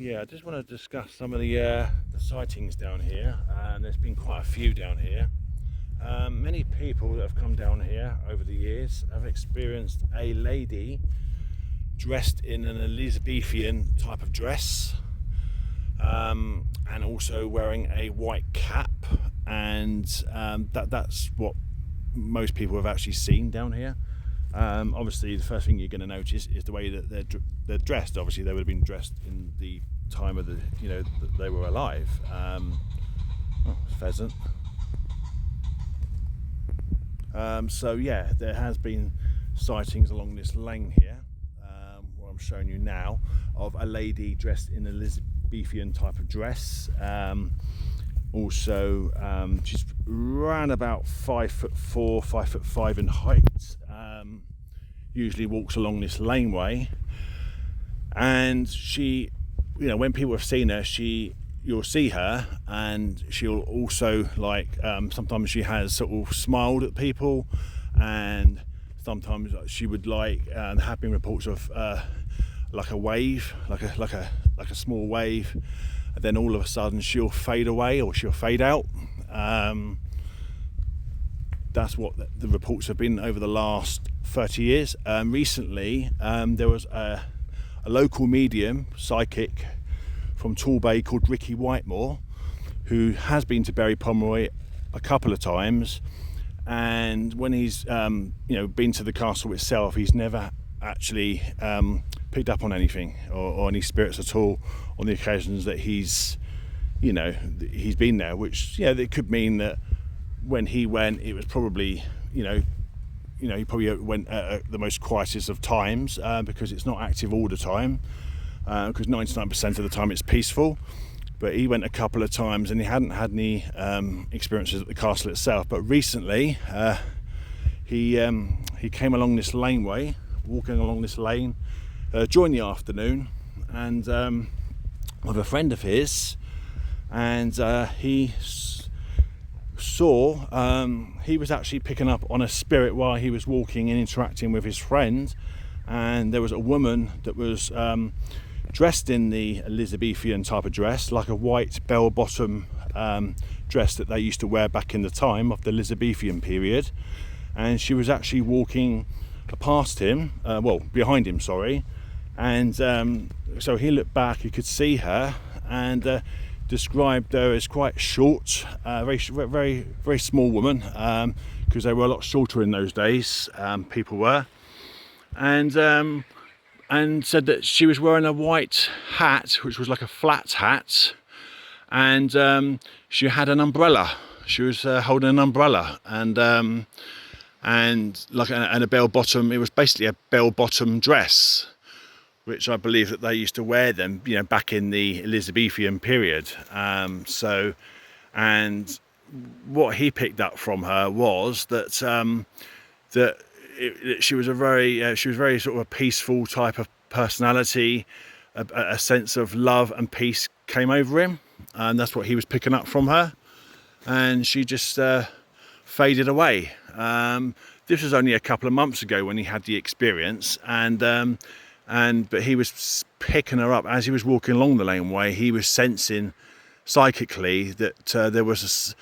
Yeah, I just want to discuss some of the sightings down here, and there's been quite a few down here. Many people that have come down here over the years have experienced a lady dressed in an Elizabethan type of dress, and also wearing a white cap, and that's what most people have actually seen down here. Obviously, the first thing you're going to notice is the way that they're dressed. Obviously, they would have been dressed in the time of that they were alive. Pheasant. So yeah, there has been sightings along this lane here, what I'm showing you now, of a lady dressed in a Elizabethan type of dress. Also, she's around about 5'4", 5'5" in height. Usually walks along this laneway, and she, when people have seen her, you'll see her, and she'll also sometimes she has sort of smiled at people, and sometimes she would there have been reports of like a wave, like a small wave, and then all of a sudden she'll fade away or she'll fade out. That's what the reports have been over the last 30 years. Recently, there was a local medium psychic from Torbay called Ricky Whitemore, who has been to Berry Pomeroy a couple of times, and when he's been to the castle itself, he's never actually picked up on anything or any spirits at all on the occasions that he's been there, which it could mean that when he went, it was probably he probably went at the most quietest of times, because it's not active all the time, because 99% of the time it's peaceful. But he went a couple of times and he hadn't had any experiences at the castle itself. But recently he came along this laneway, walking along this lane during the afternoon, and with a friend of his, and he saw he was actually picking up on a spirit while he was walking and interacting with his friend, and there was a woman that was dressed in the Elizabethan type of dress, like a white bell-bottom dress that they used to wear back in the time of the Elizabethan period, and she was actually walking past him, behind him, sorry, and so he looked back, he could see her, and described her as quite short, very, very, very small woman, because they were a lot shorter in those days, people were, and said that she was wearing a white hat, which was like a flat hat, and she had an umbrella. She was holding an umbrella, and a bell bottom. It was basically a bell bottom dress, which I believe that they used to wear them, back in the Elizabethan period. And what he picked up from her was that she was very sort of a peaceful type of personality. A sense of love and peace came over him, and that's what he was picking up from her. And she just faded away. This was only a couple of months ago when he had the experience, but he was picking her up as he was walking along the laneway. He was sensing psychically that there was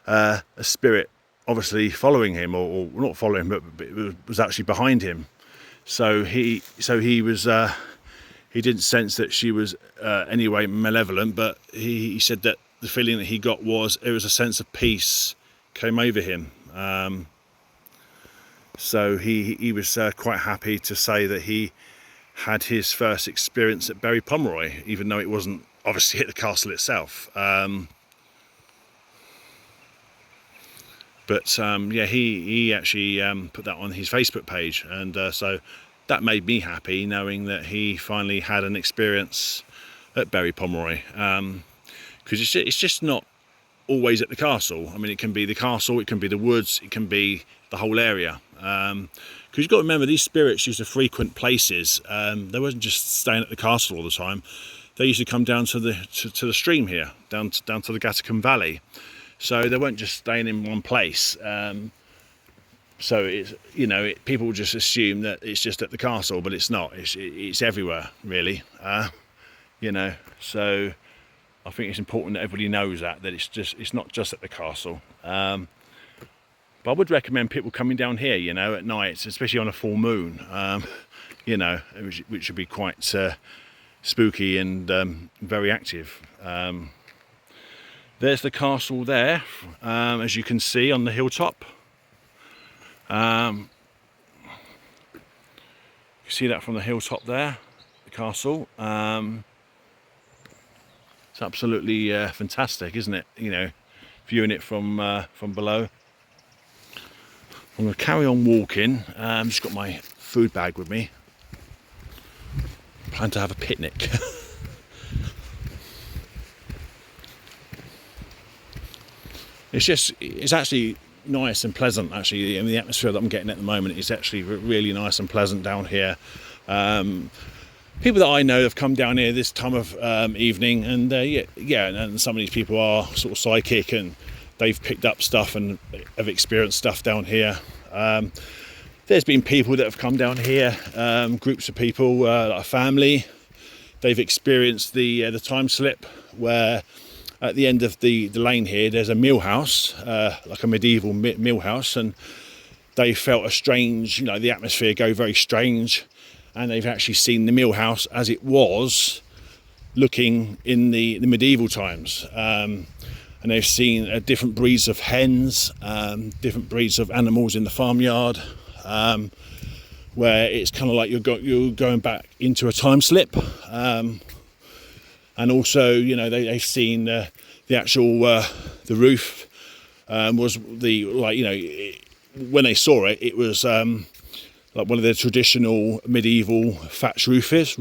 a spirit obviously following him, or not following him, but it was actually behind him. So he didn't sense that she was anyway malevolent, but he said that the feeling that he got was it was a sense of peace came over him. So he was quite happy to say that he had his first experience at Berry Pomeroy, even though it wasn't obviously at the castle itself. He actually put that on his Facebook page, and so that made me happy, knowing that he finally had an experience at Berry Pomeroy, because it's just not always at the castle. I mean, it can be the castle, it can be the woods, it can be the whole area. Because you've got to remember, these spirits used to frequent places. They wasn't just staying at the castle all the time. They used to come down to the stream here, down to the Gatacombe Valley. So they weren't just staying in one place. So it's people just assume that it's just at the castle, but it's not. It's everywhere really. you know. So I think it's important that everybody knows that it's not just at the castle. But I would recommend people coming down here, you know, at night, especially on a full moon, you know, which would be quite spooky and very active. There's the castle there, as you can see on the hilltop. You can see that from the hilltop there, the castle. It's absolutely fantastic, isn't it? You know, viewing it from below. I'm going to carry on walking. Just got my food bag with me. Plan to have a picnic. It's actually nice and pleasant. Actually, I mean, the atmosphere that I'm getting at the moment is actually really nice and pleasant down here. People that I know have come down here this time of evening, and and some of these people are sort of psychic, and they've picked up stuff and have experienced stuff down here. There's been people that have come down here, groups of people, like a family. They've experienced the time slip, where at the end of the lane here there's a mill house, like a medieval mill house, and they felt a strange, you know, the atmosphere go very strange, and they've actually seen the mill house as it was looking in the medieval times. And they've seen different breeds of hens, different breeds of animals in the farmyard, where it's kind of like you're going back into a time slip. And also, you know, they've seen the actual the roof was when they saw it, it was like one of the traditional medieval thatch roofs.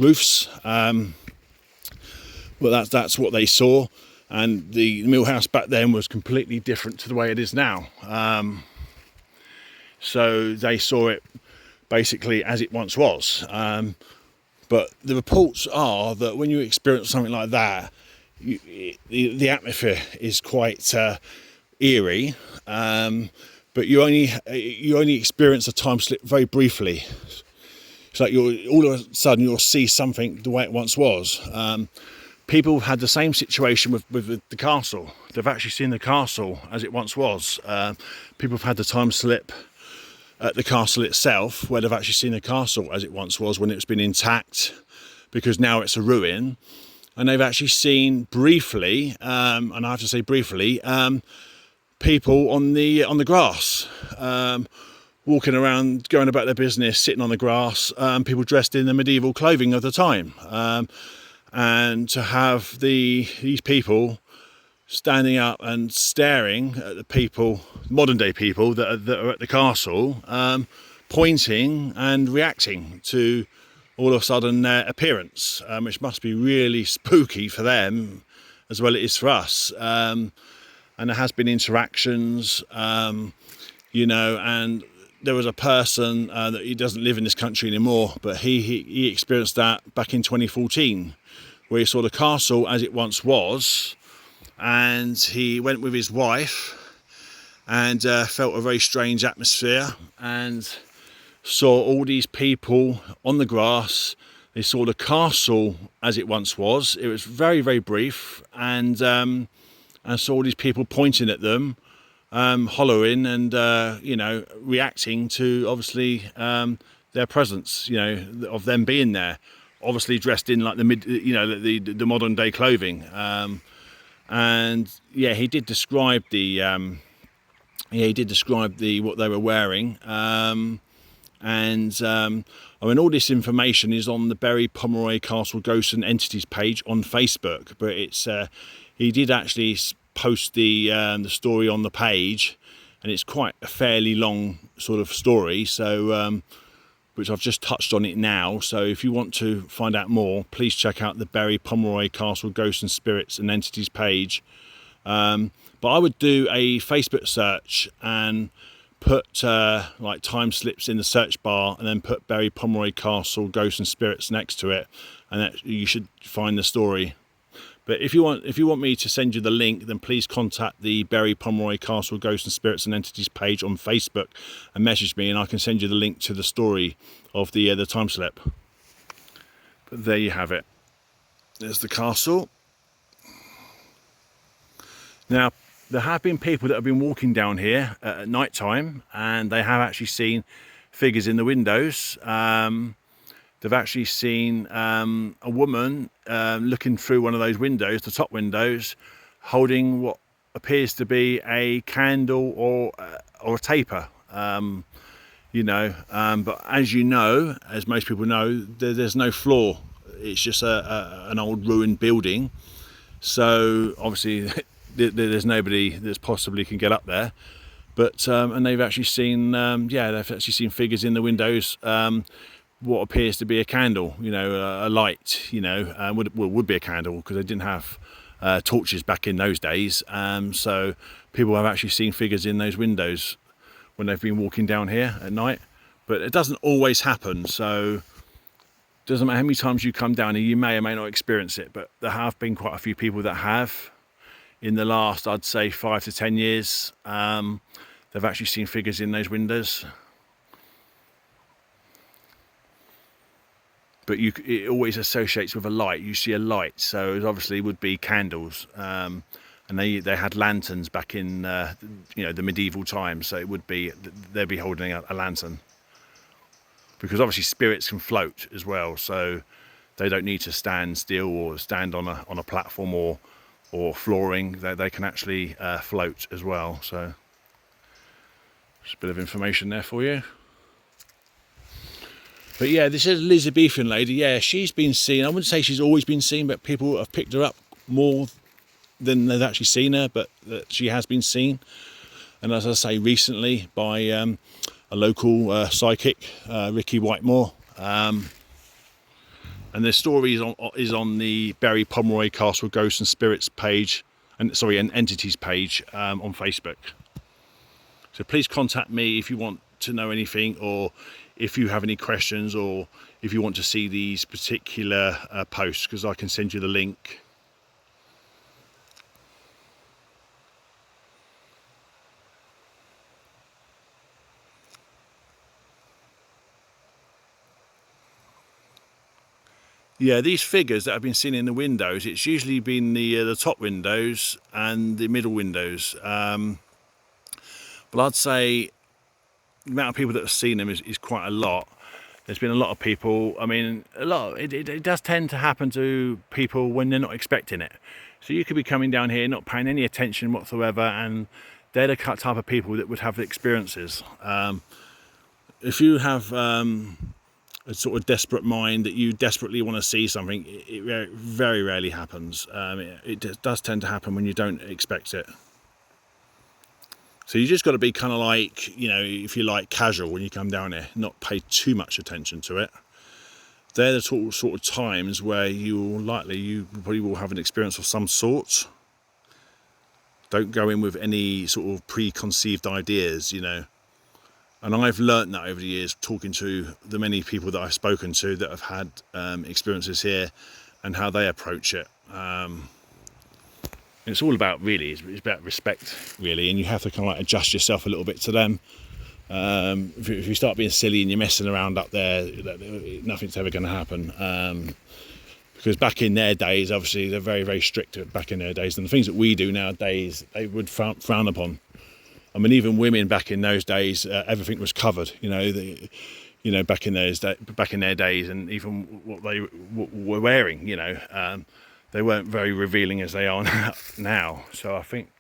Well, that's what they saw. And the mill house back then was completely different to the way it is now. So they saw it basically as it once was. But the reports are that when you experience something like that, the atmosphere is quite eerie. But you only experience a time slip very briefly. It's like all of a sudden you'll see something the way it once was. People have had the same situation with the castle. They've actually seen the castle as it once was. People have had the time slip at the castle itself, where they've actually seen the castle as it once was when it's been intact, because now it's a ruin. And they've actually seen briefly, and I have to say briefly, people on the grass, walking around, going about their business, sitting on the grass, people dressed in the medieval clothing of the time. And to have these people standing up and staring at the people, modern day people that are at the castle, pointing and reacting to all of a sudden their appearance, which must be really spooky for them as well as it is for us. And there has been interactions, you know, and there was a person that he doesn't live in this country anymore, but he experienced that back in 2014, where he saw the castle as it once was, and he went with his wife and felt a very strange atmosphere and saw all these people on the grass. They saw the castle as it once was. It was very, very brief, and saw all these people pointing at them, hollering and you know, reacting to obviously their presence, you know, of them being there, obviously dressed in like the modern day clothing. And yeah, he did describe what they were wearing. I mean, all this information is on the Bury Pomeroy Castle Ghosts and Entities page on Facebook, but it's he did actually post the story on the page, and it's quite a fairly long sort of story, so which I've just touched on it now. So if you want to find out more, please check out the Bury Pomeroy Castle Ghosts and Spirits and Entities page. But I would do a Facebook search and put like time slips in the search bar, and then put Bury Pomeroy Castle Ghosts and Spirits next to it, and you should find the story. But if you want me to send you the link, then please contact the Bury Pomeroy Castle Ghosts and Spirits and Entities page on Facebook and message me, and I can send you the link to the story of the time slip. But there you have it. There's the castle. Now, there have been people that have been walking down here at night time, and they have actually seen figures in the windows. They've actually seen a woman looking through one of those windows, the top windows, holding what appears to be a candle or a taper. But as you know, as most people know, there's no floor. It's just an old ruined building. So obviously there's nobody that possibly can get up there. But and they've actually seen, they've actually seen figures in the windows. What appears to be a candle, a light, would be a candle because they didn't have torches back in those days. So people have actually seen figures in those windows when they've been walking down here at night. But it doesn't always happen. So it doesn't matter how many times you come down here, you may or may not experience it. But there have been quite a few people that have in the last, I'd say, 5 to 10 years. They've actually seen figures in those windows. But it always associates with a light. You see a light, so it obviously would be candles. And they had lanterns back in the medieval times, so it would be they'd be holding a lantern. Because obviously spirits can float as well, so they don't need to stand still or stand on a platform or flooring. They can actually float as well. So just a bit of information there for you. But yeah, this is an Elizabethan lady. Yeah, she's been seen. I wouldn't say she's always been seen, but people have picked her up more than they've actually seen her. But she has been seen, and as I say, recently by a local psychic, Ricky Whitemore. And the story is on the Bury Pomeroy Castle Ghosts and Spirits page, and entities page on Facebook. So please contact me if you want to know anything, or if you have any questions, or if you want to see these particular posts, because I can send you the link. Yeah, these figures that have been seen in the windows, it's usually been the top windows and the middle windows. But I'd say the amount of people that have seen them is quite a lot. There's been a lot of people. I mean, it does tend to happen to people when they're not expecting it. So you could be coming down here not paying any attention whatsoever, and they're the type of people that would have the experiences. If you have a sort of desperate mind that you desperately want to see something, it very rarely happens. It does tend to happen when you don't expect it. So you just got to be kind of like, if you like, casual when you come down here, not pay too much attention to it. They're the sort of times where you probably will have an experience of some sort. Don't go in with any sort of preconceived ideas, And I've learnt that over the years, talking to the many people that I've spoken to that have had experiences here, and how they approach it. It's all about, really, it's about respect, really, and you have to kind of like adjust yourself a little bit to them. If you start being silly and you're messing around up there, nothing's ever going to happen. Because back in their days, obviously, they're very, very strict back in their days, and the things that we do nowadays, they would frown upon. I mean, even women back in those days, everything was covered. Back in their days, and even what they were wearing. They weren't very revealing as they are now. So I think,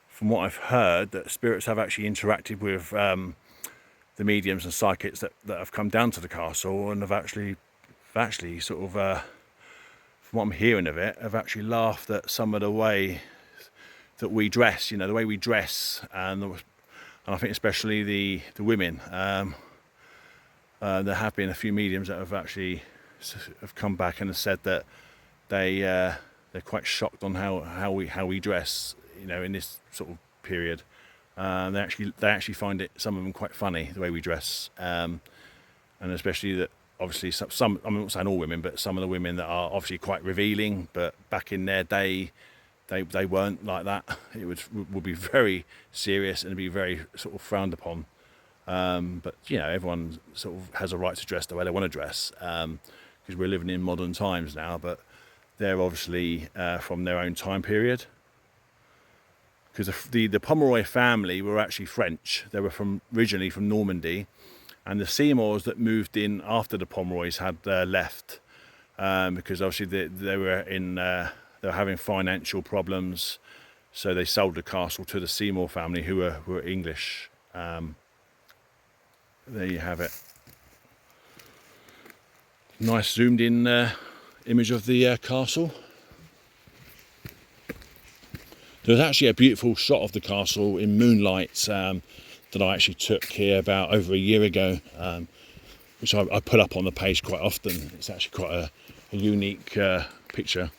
from what I've heard, that spirits have actually interacted with the mediums and psychics that have come down to the castle, and have actually sort of, from what I'm hearing of it, have actually laughed at some of the way that we dress, the way we dress, and I think especially the women. There have been a few mediums that have come back and have said that they're quite shocked on how we dress, in this sort of period. They actually find it, some of them, quite funny, the way we dress, and especially that obviously some, I'm not saying all women, but some of the women that are obviously quite revealing, but back in their day, they weren't like that. It would be very serious and be very sort of frowned upon. But everyone sort of has a right to dress the way they want to dress, because we're living in modern times now. But they're obviously from their own time period. Because the Pomeroy family were actually French. They were originally from Normandy, and the Seymours that moved in after the Pomeroys had left because obviously they were having financial problems, so they sold the castle to the Seymour family, who were English. There you have it. Nice zoomed in image of the castle. There's actually a beautiful shot of the castle in moonlight that I actually took here about over a year ago, which I put up on the page quite often. It's actually quite a unique picture.